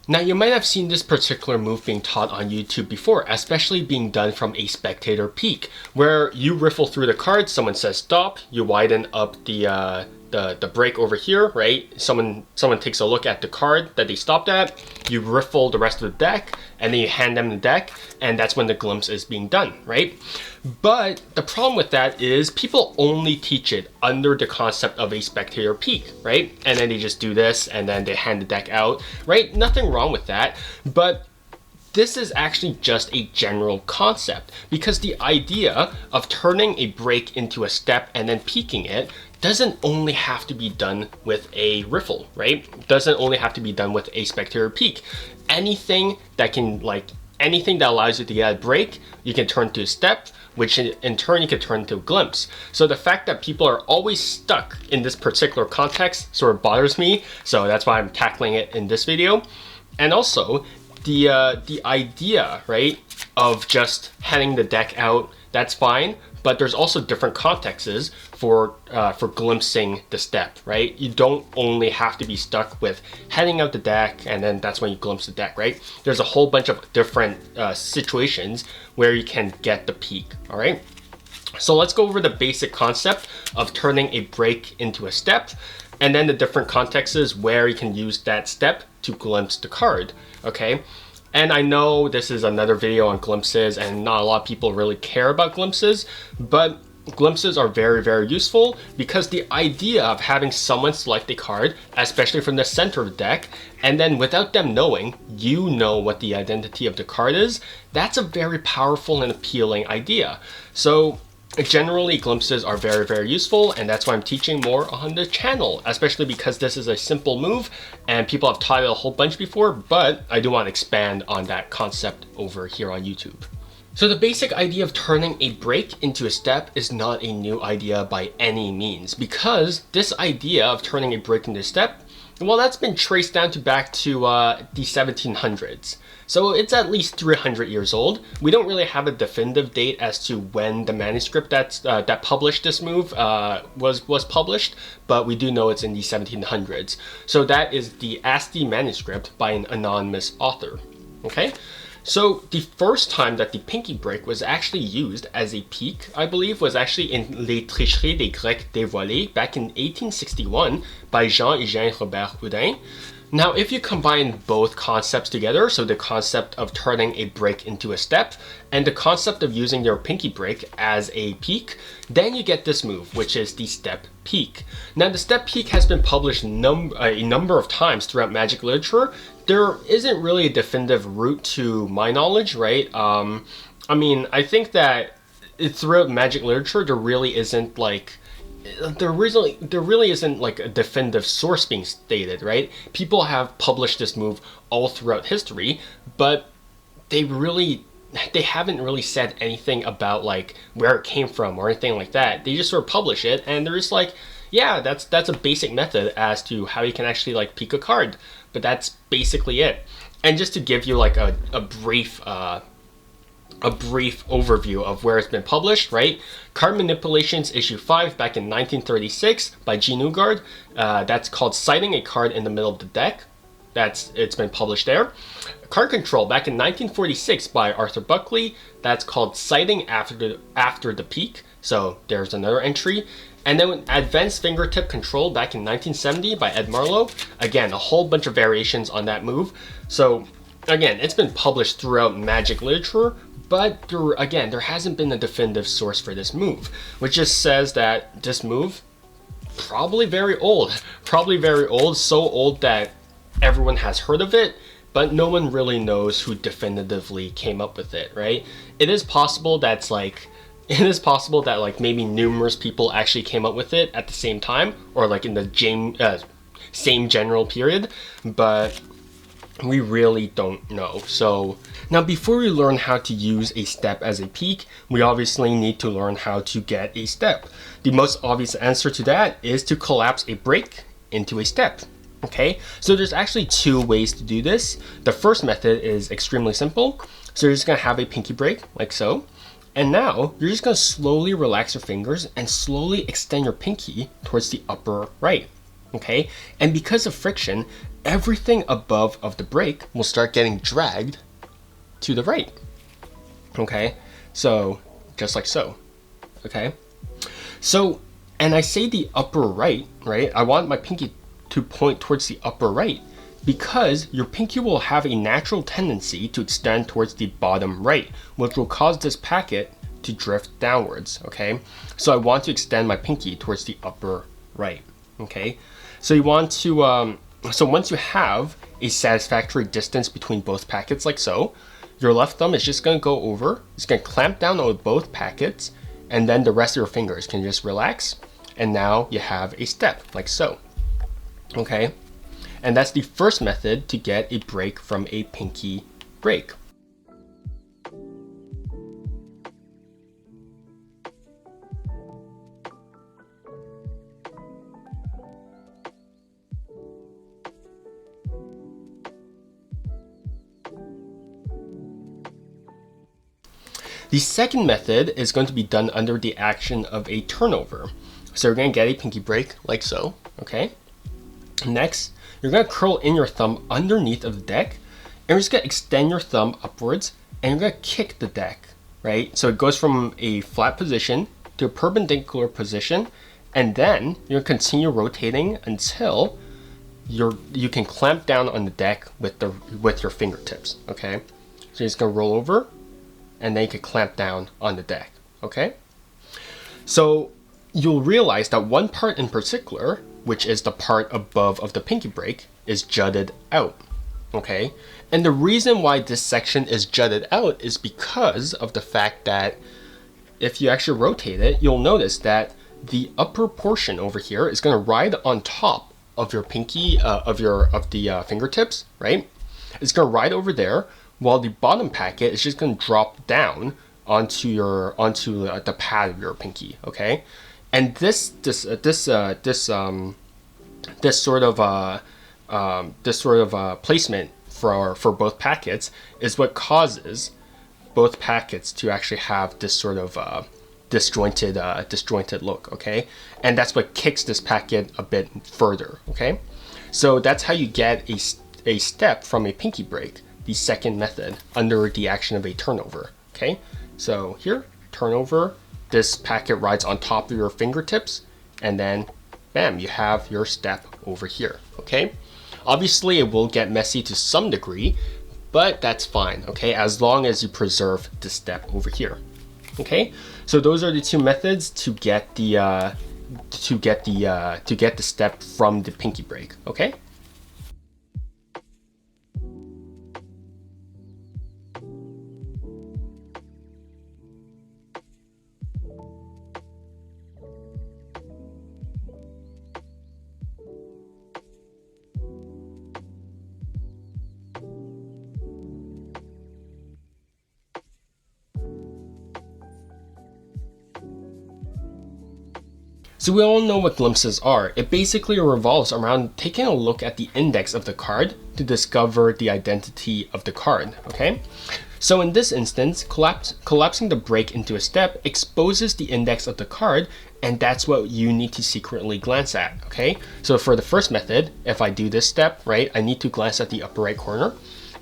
Now, you might have seen this particular move being taught on YouTube before, especially being done from a spectator peek, where you riffle through the cards, someone says stop, you widen up the break over here, right? Someone takes a look at the card that they stopped at, you riffle the rest of the deck, and then you hand them the deck, and that's when the glimpse is being done, right? But the problem with that is people only teach it under the concept of a spectator peek, right? And then they just do this, and then they hand the deck out, right? Nothing wrong with that, but this is actually just a general concept, because the idea of turning a break into a step and then peeking it doesn't only have to be done with a riffle, right? Doesn't only have to be done with a spectator peek. Anything that allows you to get a break, you can turn to a step, which in turn you can turn to a glimpse. So the fact that people are always stuck in this particular context sort of bothers me, so that's why I'm tackling it in this video. And also, the idea, right, of just handing the deck out, that's fine, but there's also different contexts for glimpsing the step, right? You don't only have to be stuck with handing out the deck and then that's when you glimpse the deck, right? There's a whole bunch of different situations where you can get the peek, all right? So let's go over the basic concept of turning a break into a step, and then the different contexts where you can use that step to glimpse the card, okay? And I know this is another video on glimpses and not a lot of people really care about glimpses, but glimpses are very, very useful because the idea of having someone select a card, especially from the center of the deck, and then without them knowing, you know what the identity of the card is, that's a very powerful and appealing idea. So generally, glimpses are very, very useful, and that's why I'm teaching more on the channel, especially because this is a simple move and people have taught it a whole bunch before, but I do want to expand on that concept over here on YouTube. So the basic idea of turning a break into a step is not a new idea by any means, because this idea of turning a break into a step, well, that's been traced down to back to the 1700s. So it's at least 300 years old. We don't really have a definitive date as to when the manuscript that published this move was published, but we do know it's in the 1700s. So that is the Asti manuscript by an anonymous author, okay? So the first time that the pinky break was actually used as a peek, I believe, was actually in Les Tricheries des Grecs dévoilées back in 1861 by Jean-Eugène Robert Houdin. Now, if you combine both concepts together, so the concept of turning a break into a step and the concept of using your pinky break as a peek, then you get this move, which is the step peek. Now, the step peek has been published a number of times throughout Magic literature. There isn't really a definitive route to my knowledge, right? I mean, I think that throughout Magic literature, there really isn't like a definitive source being stated, right? People have published this move all throughout history, but they haven't really said anything about like where it came from or anything like that. They just sort of publish it and they're just like, yeah, that's a basic method as to how you can actually like peek a card, but that's basically it. And just to give you like a brief overview of where it's been published, right? Card Manipulations issue 5 back in 1936 by G. Newgard. That's called Citing a Card in the Middle of the Deck. It's been published there. Card Control back in 1946 by Arthur Buckley. That's called Citing After the Peek. So there's another entry. And then Advanced Fingertip Control back in 1970 by Ed Marlowe. Again, a whole bunch of variations on that move. So again, it's been published throughout Magic literature, but there hasn't been a definitive source for this move, which just says that this move, probably very old, so old that everyone has heard of it, but no one really knows who definitively came up with it, right? It is possible that maybe numerous people actually came up with it at the same time, or like in the same general period, but we really don't know. So now, before we learn how to use a step as a peek, we obviously need to learn how to get a step. The most obvious answer to that is to collapse a break into a step. Okay, so there's actually two ways to do this. The first method is extremely simple. So you're just gonna have a pinky break like so. And now you're just gonna slowly relax your fingers and slowly extend your pinky towards the upper right. okay? And because of friction, everything above of the brake will start getting dragged to the right, okay? So just like so, okay? So, and I say the upper right, right? I want my pinky to point towards the upper right because your pinky will have a natural tendency to extend towards the bottom right, which will cause this packet to drift downwards, okay? So I want to extend my pinky towards the upper right, okay? So you want to, so once you have a satisfactory distance between both packets like so, your left thumb is just gonna go over, it's gonna clamp down on both packets, and then the rest of your fingers can just relax, and now you have a step like so, okay? And that's the first method to get a break from a pinky break. The second method is going to be done under the action of a turnover. So you're going to get a pinky break like so, okay? Next, you're going to curl in your thumb underneath of the deck, and you're just going to extend your thumb upwards, and you're going to kick the deck, right? So it goes from a flat position to a perpendicular position, and then you're going to continue rotating until you can clamp down on the deck with your fingertips, okay? So you're just going to roll over, and then you can clamp down on the deck, okay? So you'll realize that one part in particular, which is the part above of the pinky break, is jutted out, okay? And the reason why this section is jutted out is because of the fact that if you actually rotate it, you'll notice that the upper portion over here is gonna ride on top of your pinky, of the fingertips, right? It's gonna ride over there, while the bottom packet is just going to drop down onto the pad of your pinky, okay? And this sort of placement for both packets is what causes both packets to actually have this sort of disjointed look, okay? And that's what kicks this packet a bit further, okay? So that's how you get a step from a pinky break, the second method, under the action of a turnover, okay? So here, turnover, this packet rides on top of your fingertips, and then bam, you have your step over here, okay? Obviously, it will get messy to some degree, but that's fine, okay? As long as you preserve the step over here, okay? So those are the two methods to get the step from the pinky break, okay? So we all know what glimpses are. It basically revolves around taking a look at the index of the card to discover the identity of the card, okay? So in this instance, collapsing the break into a step exposes the index of the card, and that's what you need to secretly glance at, okay? So for the first method, if I do this step, right, I need to glance at the upper right corner.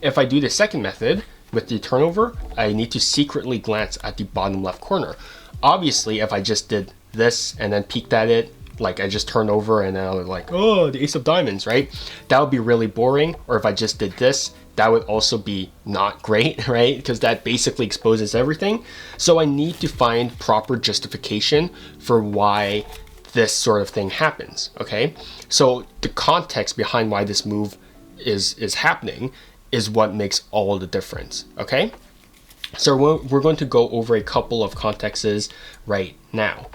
If I do the second method with the turnover, I need to secretly glance at the bottom left corner. Obviously, if I just did this and then peeked at it, like I just turned over and then I was like, oh, the ace of diamonds, right? That would be really boring. Or if I just did this, that would also be not great, right? Because that basically exposes everything. So I need to find proper justification for why this sort of thing happens, okay? So the context behind why this move is happening is what makes all the difference, okay? So we're going to go over a couple of contexts right now.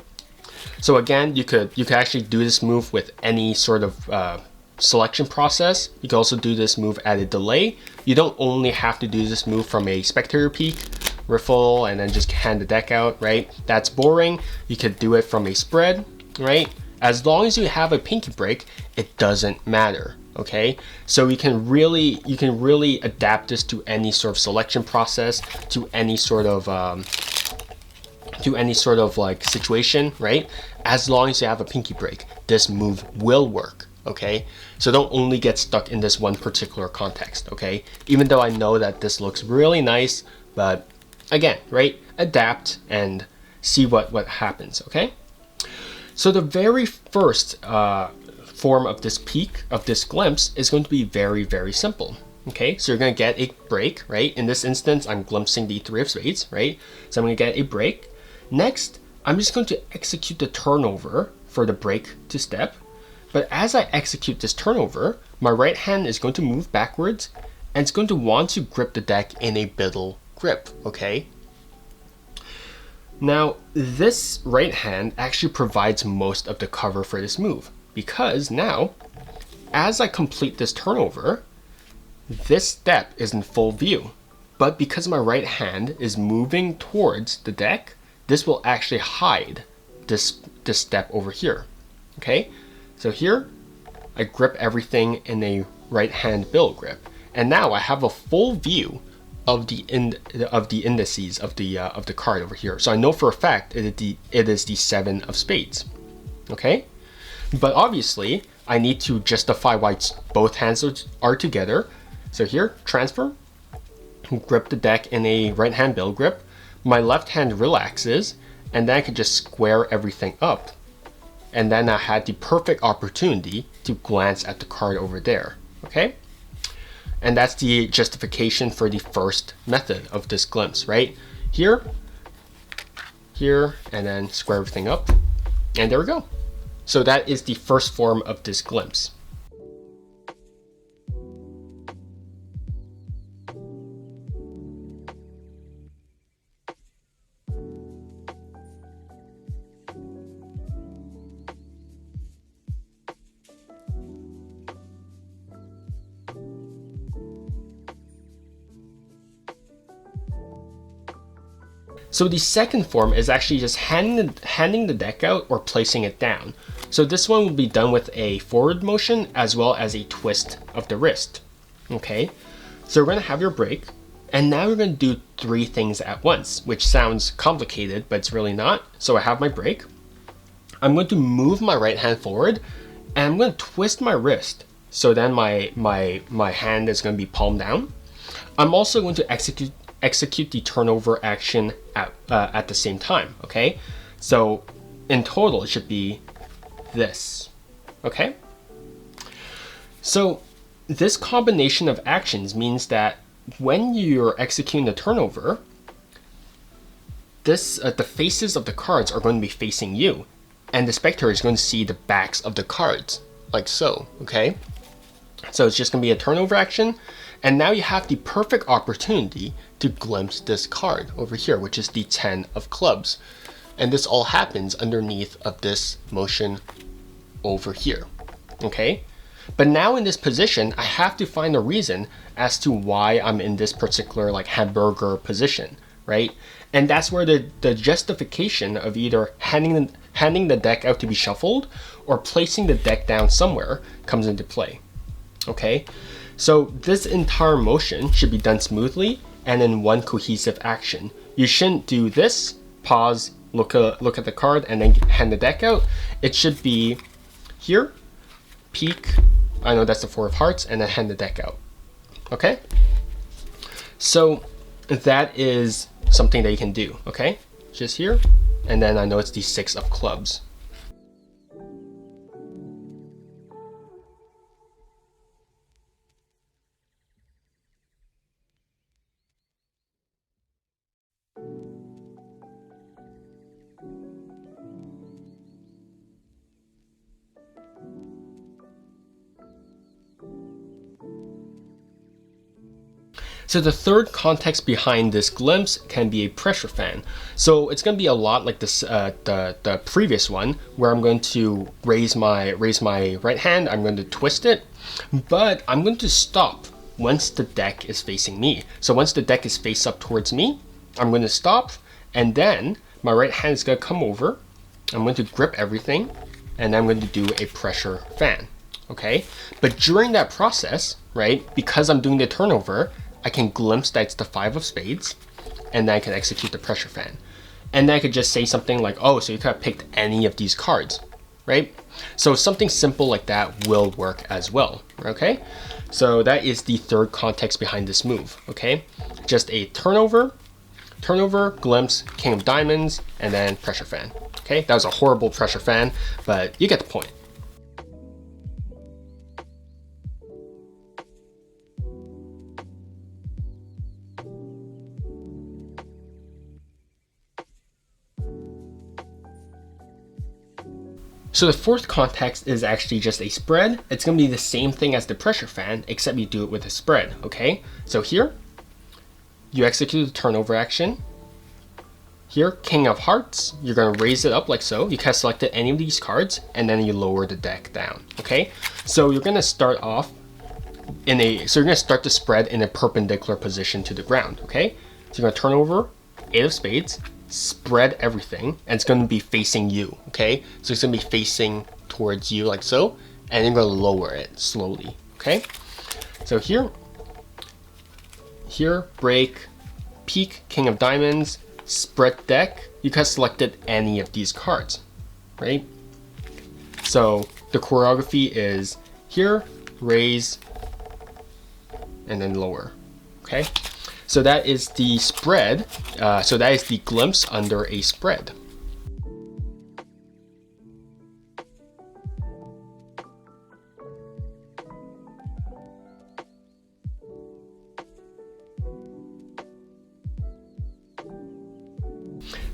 So again, you could actually do this move with any sort of selection process. You can also do this move at a delay. You don't only have to do this move from a spectator peek, riffle, and then just hand the deck out, right? That's boring. You could do it from a spread, right? As long as you have a pinky break, it doesn't matter, okay? So you can really adapt this to any sort of selection process, to any sort of like situation, right? As long as you have a pinky break, this move will work, okay? So don't only get stuck in this one particular context, okay? Even though I know that this looks really nice, but again, right? Adapt and see what happens, okay? So the very first form of this peek, of this glimpse, is going to be very, very simple. Okay, so you're going to get a break, right? In this instance, I'm glimpsing the 3 of spades, right? So I'm going to get a break. Next, I'm just going to execute the turnover for the break to step. But as I execute this turnover, my right hand is going to move backwards and it's going to want to grip the deck in a biddle grip, okay? Now, this right hand actually provides most of the cover for this move, because now, as I complete this turnover, this step is in full view. But because my right hand is moving towards the deck, this will actually hide this step over here. Okay, so here I grip everything in a right hand biddle grip, and now I have a full view of the indices of the card over here. So I know for a fact it is the 7 of spades. Okay, but obviously I need to justify why both hands are together. So here, transfer, grip the deck in a right hand biddle grip. My left hand relaxes, and then I can just square everything up. And then I had the perfect opportunity to glance at the card over there, okay? And that's the justification for the first method of this glimpse, right? Here, and then square everything up, and there we go. So that is the first form of this glimpse. So the second form is actually just handing the deck out or placing it down. So this one will be done with a forward motion as well as a twist of the wrist. Okay, so we're going to have your break, and now we're going to do 3 things at once, which sounds complicated, but it's really not. So I have my break. I'm going to move my right hand forward, and I'm going to twist my wrist. So then my hand is going to be palm down. I'm also going to execute the turnover action at the same time, okay? So in total, it should be this, okay? So this combination of actions means that when you're executing the turnover, the faces of the cards are going to be facing you, and the spectator is going to see the backs of the cards, like so, okay? So it's just going to be a turnover action, and now you have the perfect opportunity to glimpse this card over here, which is the 10 of clubs. And this all happens underneath of this motion over here, okay? But now in this position, I have to find a reason as to why I'm in this particular like hamburger position, right? And that's where the justification of either handing the deck out to be shuffled or placing the deck down somewhere comes into play, okay? So this entire motion should be done smoothly and in one cohesive action. You shouldn't do this, pause, look at the card, and then hand the deck out. It should be here, peek, I know that's the 4 of hearts, and then hand the deck out, okay? So that is something that you can do, okay? Just here, and then I know it's the 6 of clubs. So the third context behind this glimpse can be a pressure fan. So it's going to be a lot like this, the previous one, where I'm going to raise my right hand, I'm going to twist it, but I'm going to stop once the deck is facing me. So once the deck is face up towards me, I'm going to stop, and then my right hand is going to come over, I'm going to grip everything, and I'm going to do a pressure fan, okay? But during that process, right, because I'm doing the turnover, I can glimpse that it's the 5 of spades, and then I can execute the pressure fan. And then I could just say something like, oh, so you could have picked any of these cards. right? So something simple like that will work as well, okay? So that is the third context behind this move, okay? Just a turnover, glimpse, king of diamonds, and then pressure fan, okay? That was a horrible pressure fan, but you get the point. So the fourth context is actually just a spread. It's going to be the same thing as the pressure fan, except you do it with a spread, okay? So here, you execute the turnover action. Here, King of Hearts, you're going to raise it up like so. You can have selected any of these cards, and then you lower the deck down, okay? So you're going to start off you're going to start the spread in a perpendicular position to the ground, okay? So you're going to turn over 8 of spades, spread everything, and it's going to be facing you, okay? So it's going to be facing towards you like so, and you're going to lower it slowly, okay? So here, break, peak, king of diamonds, spread deck. You can have selected any of these cards, right? So the choreography is here, raise, and then lower, okay? So that is the spread, so that is the glimpse under a spread.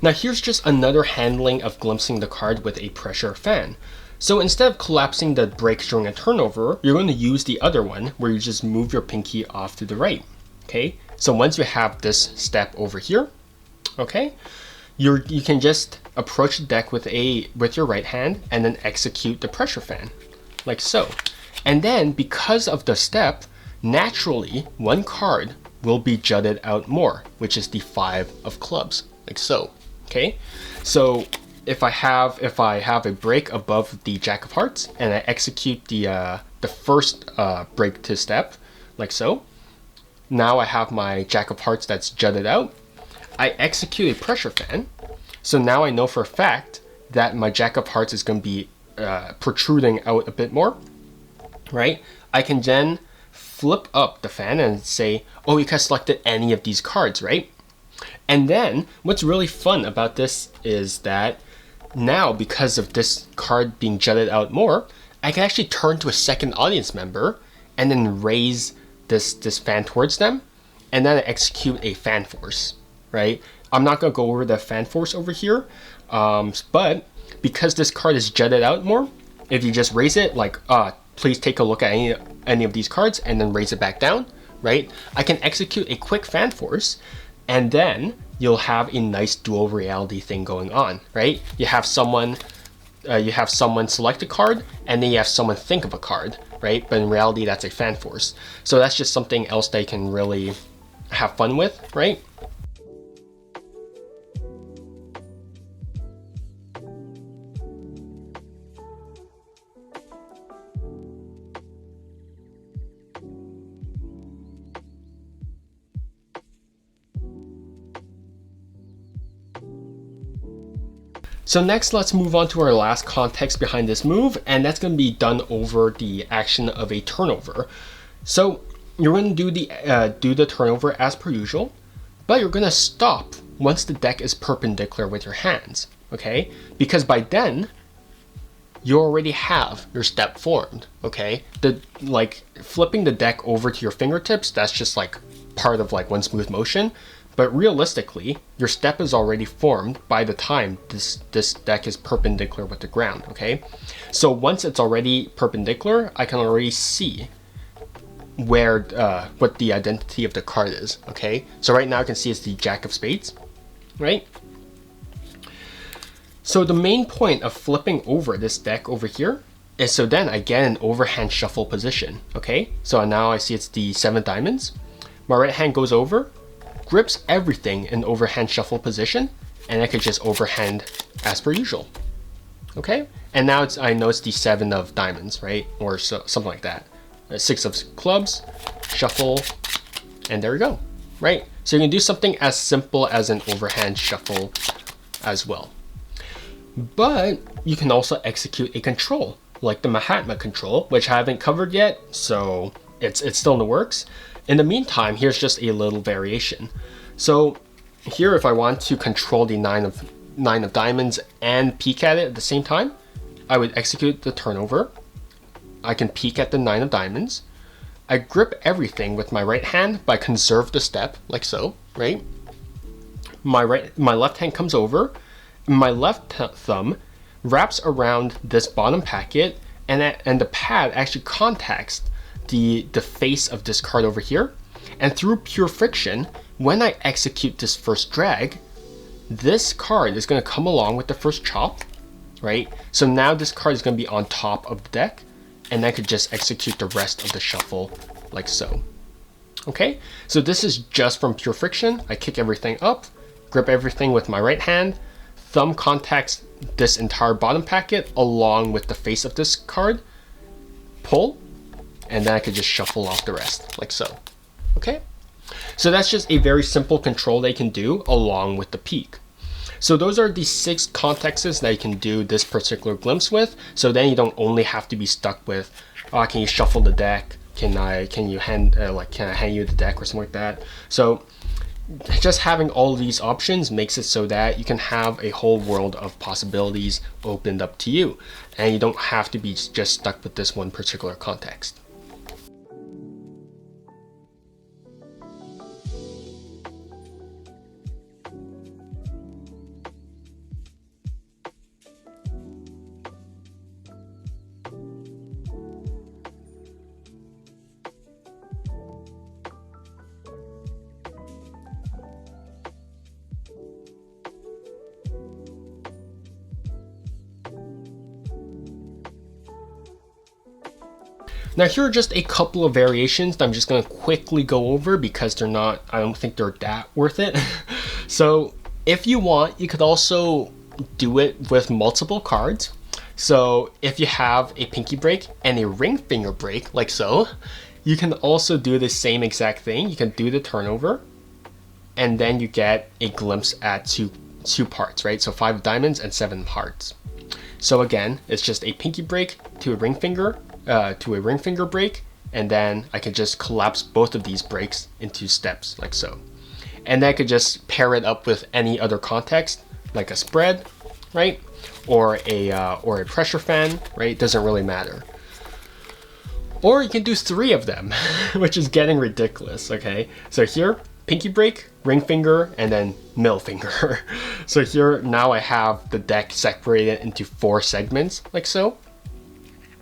Now here's just another handling of glimpsing the card with a pressure fan. So instead of collapsing the breaks during a turnover, you're going to use the other one where you just move your pinky off to the right, okay? So once you have this step over here, okay, you can just approach the deck with your right hand and then execute the pressure fan, like so. And then because of the step, naturally one card will be jutted out more, which is the 5 of clubs, like so. Okay, so if I have a break above the Jack of Hearts and I execute the first break to step, like so, now I have my Jack of Hearts that's jutted out. I execute a pressure fan, so now I know for a fact that my Jack of Hearts is going to be protruding out a bit more, right? I can then flip up the fan and say, oh, you can select any of these cards, right? And then what's really fun about this is that now, because of this card being jutted out more, I can actually turn to a second audience member and then raise this fan towards them, and then I execute a fan force, right? I'm not going to go over the fan force over here, but because this card is jutted out more, if you just raise it, like, please take a look at any of these cards and then raise it back down, right? I can execute a quick fan force, and then you'll have a nice dual reality thing going on, right? You have someone select a card, and then you have someone think of a card, right? But in reality, that's a fan force. So that's just something else they can really have fun with, right? So next, let's move on to our last context behind this move, and that's going to be done over the action of a turnover. So you're going to do the turnover as per usual, but you're going to stop once the deck is perpendicular with your hands, okay? Because by then, you already have your step formed, okay? Like flipping the deck over to your fingertips, that's just like part of like one smooth motion. But realistically, your step is already formed by the time this deck is perpendicular with the ground, okay? So once it's already perpendicular, I can already see where what the identity of the card is, okay? So right now I can see it's the Jack of Spades, right? So the main point of flipping over this deck over here is so then I get an overhand shuffle position, okay? So now I see it's the 7 diamonds. My right hand goes over, grips everything in overhand shuffle position, and I could just overhand as per usual, okay? And now I know it's the 7 of diamonds, right? Or something like that. 6 of clubs, shuffle, and there we go, right? So you can do something as simple as an overhand shuffle as well. But you can also execute a control, like the Mahatma control, which I haven't covered yet, so it's still in the works. In the meantime, here's just a little variation. So here, if I want to control the nine of diamonds and peek at it at the same time, I would execute the turnover. I can peek at the 9 of diamonds. I grip everything with my right hand, but I conserve the step, like so, right? My left hand comes over, my left thumb wraps around this bottom packet, and the pad actually contacts the face of this card over here. And through pure friction, when I execute this first drag, this card is going to come along with the first chop, right? So now this card is going to be on top of the deck, and I could just execute the rest of the shuffle like so. Okay, so this is just from pure friction. I kick everything up, grip everything with my right hand, thumb contacts this entire bottom packet along with the face of this card, pull, and then I could just shuffle off the rest like so. Okay, so that's just a very simple control they can do along with the peek. So those are the 6 contexts that you can do this particular glimpse with. So then you don't only have to be stuck with, can you shuffle the deck? Can I hand you the deck or something like that? So just having all these options makes it so that you can have a whole world of possibilities opened up to you, and you don't have to be just stuck with this one particular context. Now here are just a couple of variations that I'm just going to quickly go over because I don't think they're that worth it. So if you want, you could also do it with multiple cards. So if you have a pinky break and a ring finger break, like so, you can also do the same exact thing. You can do the turnover, and then you get a glimpse at two parts, right? So 5 of diamonds and 7 of hearts. So again, it's just a pinky break to a ring finger, break, and then I could just collapse both of these breaks into steps like so. And then I could just pair it up with any other context, like a spread, right? Or a pressure fan, right? Doesn't really matter. Or you can do 3 of them, which is getting ridiculous, okay? So here, pinky break, ring finger, and then middle finger. So here, now I have the deck separated into 4 segments, like so.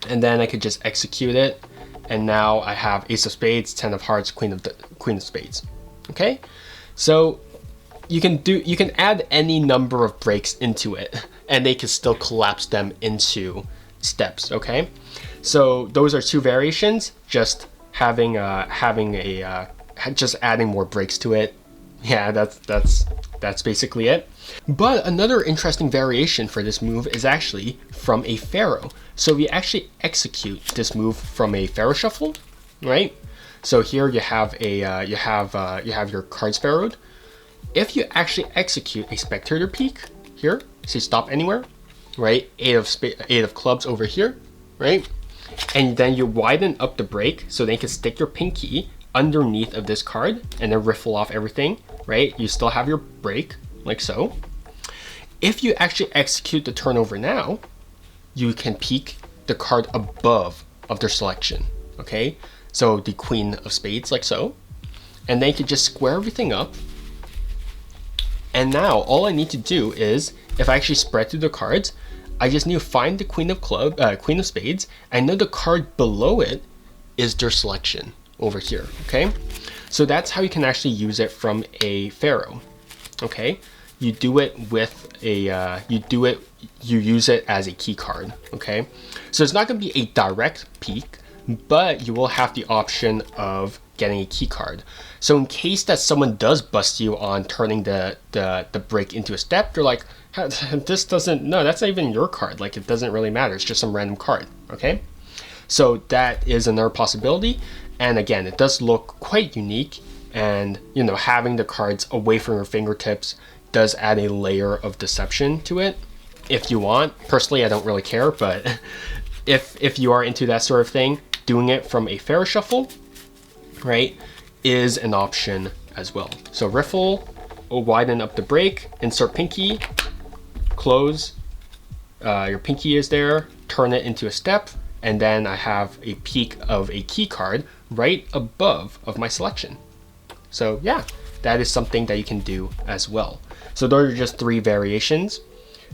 And then I could just execute it, and now I have ace of spades, 10 of hearts, queen of spades. Okay, so you can add any number of breaks into it, and they can still collapse them into steps. Okay, so those are 2 variations. Just just adding more breaks to it. Yeah, that's basically it. But another interesting variation for this move is actually from a pharaoh. So we actually execute this move from a pharaoh shuffle, right? So here you have your cards pharaohed. If you actually execute a spectator peek here, say stop anywhere, right? 8 of clubs over here, right? And then you widen up the break so they can stick your pinky underneath of this card and then riffle off everything, right? You still have your break like so. If you actually execute the turnover now, you can peek the card above of their selection, okay? So the queen of spades like so. And then you can just square everything up. And now all I need to do is, if I actually spread through the cards, I just need to find the queen of spades. I know the card below it is their selection over here, okay? So that's how you can actually use it from a pharaoh, okay? You do it with a, you use it as a key card, okay? So it's not gonna be a direct peek, but you will have the option of getting a key card. So in case that someone does bust you on turning the break into a step, you're like, this doesn't, no, that's not even your card. Like, it doesn't really matter. It's just some random card, okay? So that is another possibility. And again, it does look quite unique. And, you know, having the cards away from your fingertips does add a layer of deception to it. if you want. Personally, I don't really care, but if you are into that sort of thing, doing it from a fair shuffle, right, is an option as well. So riffle, widen up the break, insert pinky, close, your pinky is there, turn it into a step, and then I have a peek of a key card right above of my selection. So yeah, that is something that you can do as well. So those are just 3 variations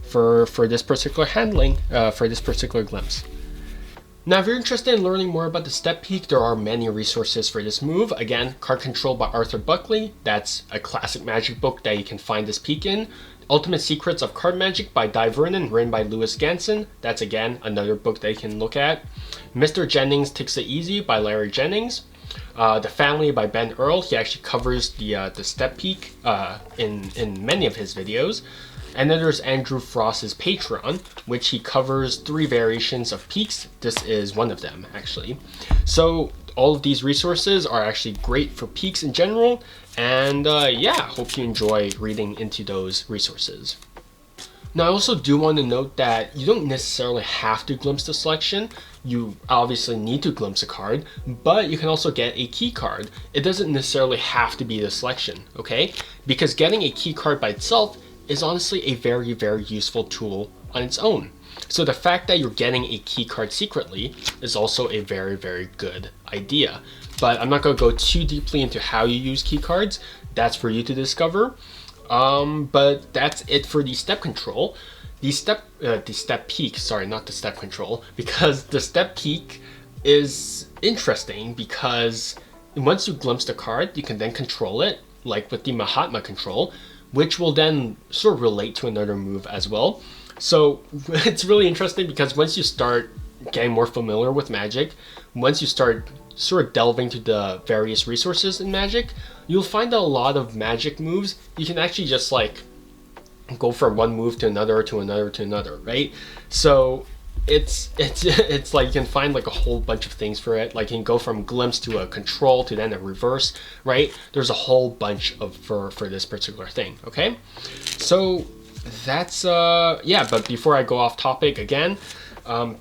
for this particular handling, for this particular glimpse. Now, if you're interested in learning more about the step peek, there are many resources for this move. Again, Card Control by Arthur Buckley. That's a classic Magic book that you can find this peek in. Ultimate Secrets of Card Magic by Di Vernon, written by Louis Ganson. That's again another book that you can look at. Mr. Jennings Takes It Easy by Larry Jennings. The Family by Ben Earl. He actually covers the step peek in many of his videos. And then there's Andrew Frost's Patreon, which he covers 3 variations of peeks. This is one of them, actually. So all of these resources are actually great for peeks in general. And yeah, hope you enjoy reading into those resources. Now, I also do want to note that you don't necessarily have to glimpse the selection. You obviously need to glimpse a card, but you can also get a key card. It doesn't necessarily have to be the selection, okay? Because getting a key card by itself is honestly a very, very useful tool on its own. So the fact that you're getting a key card secretly is also a very, very good idea. But I'm not going to go too deeply into how you use key cards. That's for you to discover. But that's it for the step control. The step peek, sorry, not the step control, because the step peek is interesting because once you glimpse the card, you can then control it, like with the Mahatma control, which will then sort of relate to another move as well. So it's really interesting because once you start getting more familiar with Magic, once you start sort of delving to the various resources in Magic, you'll find that a lot of Magic moves, you can actually just like go from one move to another, to another, to another, right? So it's like you can find like a whole bunch of things for it. Like you can go from glimpse to a control to then a reverse, right? There's a whole bunch of for this particular thing, okay? So that's yeah, but before I go off topic again,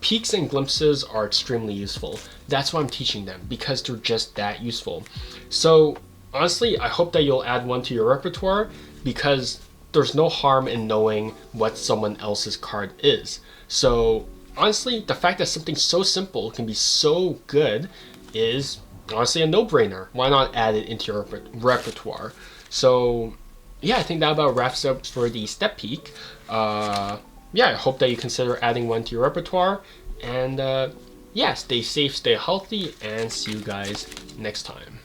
peeks and glimpses are extremely useful. That's why I'm teaching them, because they're just that useful. So honestly, I hope that you'll add one to your repertoire, because there's no harm in knowing what someone else's card is. So honestly, the fact that something so simple can be so good is honestly a no-brainer. Why not add it into your repertoire? So yeah, I think that about wraps up for the step peek. Yeah, I hope that you consider adding one to your repertoire. And yeah, stay safe, stay healthy, and see you guys next time.